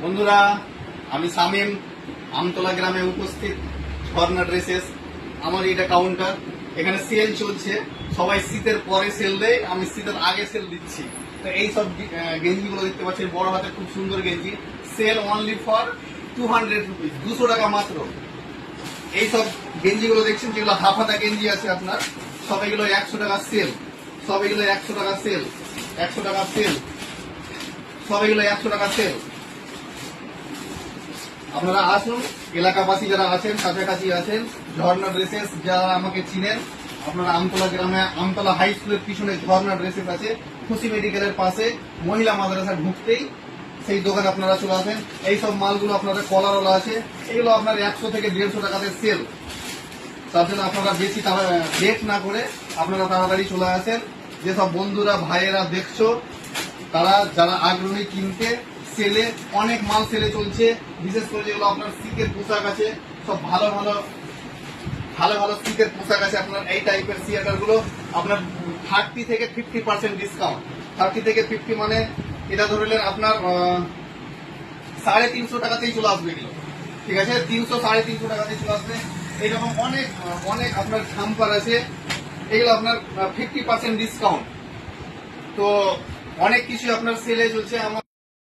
বন্ধুরা, আমি শামীম, আমতলা গ্রামে উপস্থিত ঝর্ণা ড্রেসেস। আমার এটা কাউন্টার, এখানে সেল চলছে। সবাই শীতের পরে সেল দেয়, আমি শীতের আগে সেল দিচ্ছি। তো এই সব গেঞ্জিগুলো দেখতে পাচ্ছেন, বড় হাতে খুব সুন্দর গেঞ্জি। সেল অনলি ফর 200 রুপিস, 200 টাকা মাত্র। এই সব গেঞ্জিগুলো দেখছেন, যেগুলো হাফ হাতা গেঞ্জি আছে আপনার, সব এগুলো 100 টাকা সেল। সব এগুলো 100 টাকা সেল, 100 টাকা সেল, সব এগুলো 100 টাকা সেল। আপনারা আসুন, এলাকাবাসী যারা আছেন, কাছাকাছি আছেন, ঝর্ণা ড্রেসেস যারা আমাকে চিনেন, আপনারা আমতলা গ্রামে, আমতলা হাই স্কুলের পিছনে ঝর্ণা ড্রেসেস আছে, খুশি মেডিকেলের পাশে মহিলা মাদ্রাসা ঢুকতেই সেই দোকানে আপনারা চলে আসেন। এই সব মালগুলো আপনাদের কলারওয়ালা আছে, এগুলো আপনার 100 থেকে 150 টাকাতে সেল। তার জন্য আপনারা বেশি লেট না করে আপনারা তাড়াতাড়ি চলে আসেন। যেসব বন্ধুরা ভাইয়েরা দেখছো, তারা যারা আগ্রহী কিনতে, সেলে অনেক মাল সেলে চলছে। বিশেষ করে যেগুলো আপনার শীতের পোশাক আছে, সব ভালো ভালো ভালো ভালো শীতের পোশাক আছে। আপনার এই টাইপের সিয়াটার গুলো আপনার 30 থেকে 50% ডিসকাউন্ট। 30 থেকে 50 মানে এটা ধরলেন আপনার 350 টাকাতেই চলে আসবে এগুলো। ঠিক আছে, 300 350 টাকাতেই চলে আসবে। এইরকম অনেক অনেক আপনার জাম্পার আছে, এগুলো আপনার 50% ডিসকাউন্ট। তো অনেক কিছু আপনার সেলে চলছে। আমার